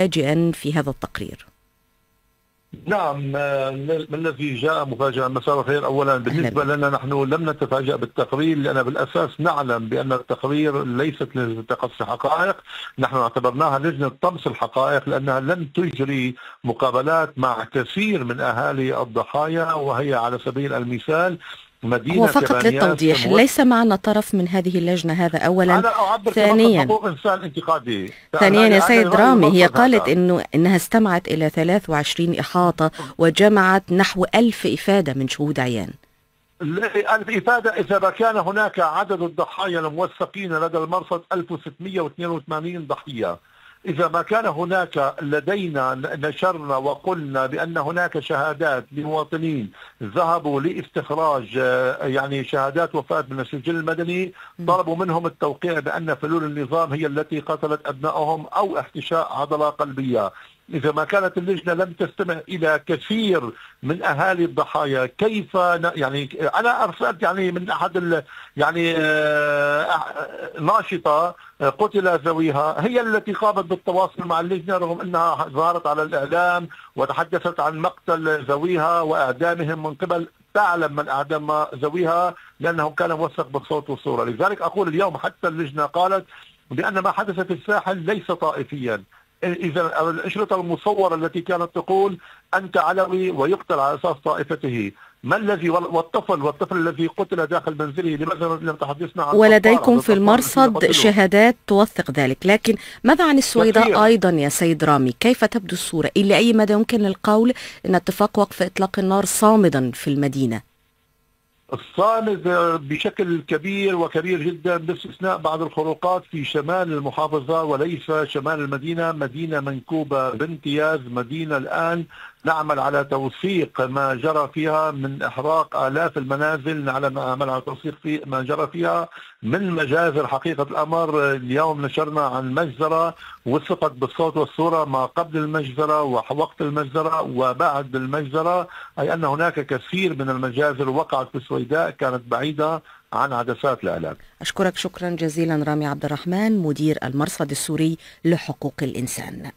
مفاجئا في هذا التقرير؟ نعم، ما الذي جاء مفاجأة؟ مساء الخير. أولا بالنسبة لنا نحن لم نتفاجأ بالتقرير، لأن بالأساس نعلم بأن التقرير ليست لجنة تقصي حقائق، نحن اعتبرناها لجنة طمس الحقائق لأنها لم تجري مقابلات مع كثير من أهالي الضحايا، وهي على سبيل المثال هو مدينة فقط للتوضيح، ليس معنا طرف من هذه اللجنة، هذا أولا. أنا أعبر كفقط ثانيا حقوق إنسان انتقادي. ثانيا يا سيد رامي، هي قالت هذا. إنها استمعت إلى 23 إحاطة وجمعت نحو 1000 إفادة من شهود عيان. الإفادة إذا ما كان هناك عدد الضحايا الموثقين لدى المرصد 1682 ضحية، إذا ما كان هناك لدينا نشرنا وقلنا بأن هناك شهادات لمواطنين ذهبوا لاستخراج يعني شهادات وفاة من السجل المدني، طلبوا منهم التوقيع بأن فلول النظام هي التي قتلت أبنائهم أو احتشاء عضلة قلبية. إذا ما كانت اللجنة لم تستمع إلى كثير من أهالي الضحايا، كيف يعني أنا أرسلت يعني من أحد يعني ناشطة قتل ذويها، هي التي قامت بالتواصل مع اللجنة رغم أنها ظهرت على الإعلام وتحدثت عن مقتل ذويها وإعدامهم من قبل تعلم من أعدم ذويها لأنه كان موثق بالصوت والصورة. لذلك أقول اليوم حتى اللجنة قالت بأن ما حدث في الساحل ليس طائفيا. إذا الأشرطة المصورة التي كانت تقول أنت علوي ويقتل على أساس طائفته، ما الذي والطفل الذي قتل داخل منزله، لماذا لم تحدثنا عن ولديكم في المرصد شهادات توثق ذلك، لكن ماذا عن السويداء أيضا يا سيد رامي؟ كيف تبدو الصورة؟ إلى أي مدى يمكن القول أن اتفاق وقف إطلاق النار صامدا في المدينة؟ الصامد بشكل كبير وكبير جدا، باستثناء بعض الخروقات في شمال المحافظة وليس شمال المدينة. مدينة منكوبة بامتياز، مدينة الآن نعمل على توثيق ما جرى فيها من إحراق آلاف المنازل، نعمل على توثيق في ما جرى فيها من مجازر. حقيقة الأمر اليوم نشرنا عن مجزرة وثقت بالصوت والصورة ما قبل المجزرة ووقت المجزرة وبعد المجزرة، أي أن هناك كثير من المجازر وقعت في السويداء كانت بعيدة عن عدسات الإعلام. أشكرك شكرا جزيلا رامي عبد الرحمن، مدير المرصد السوري لحقوق الإنسان.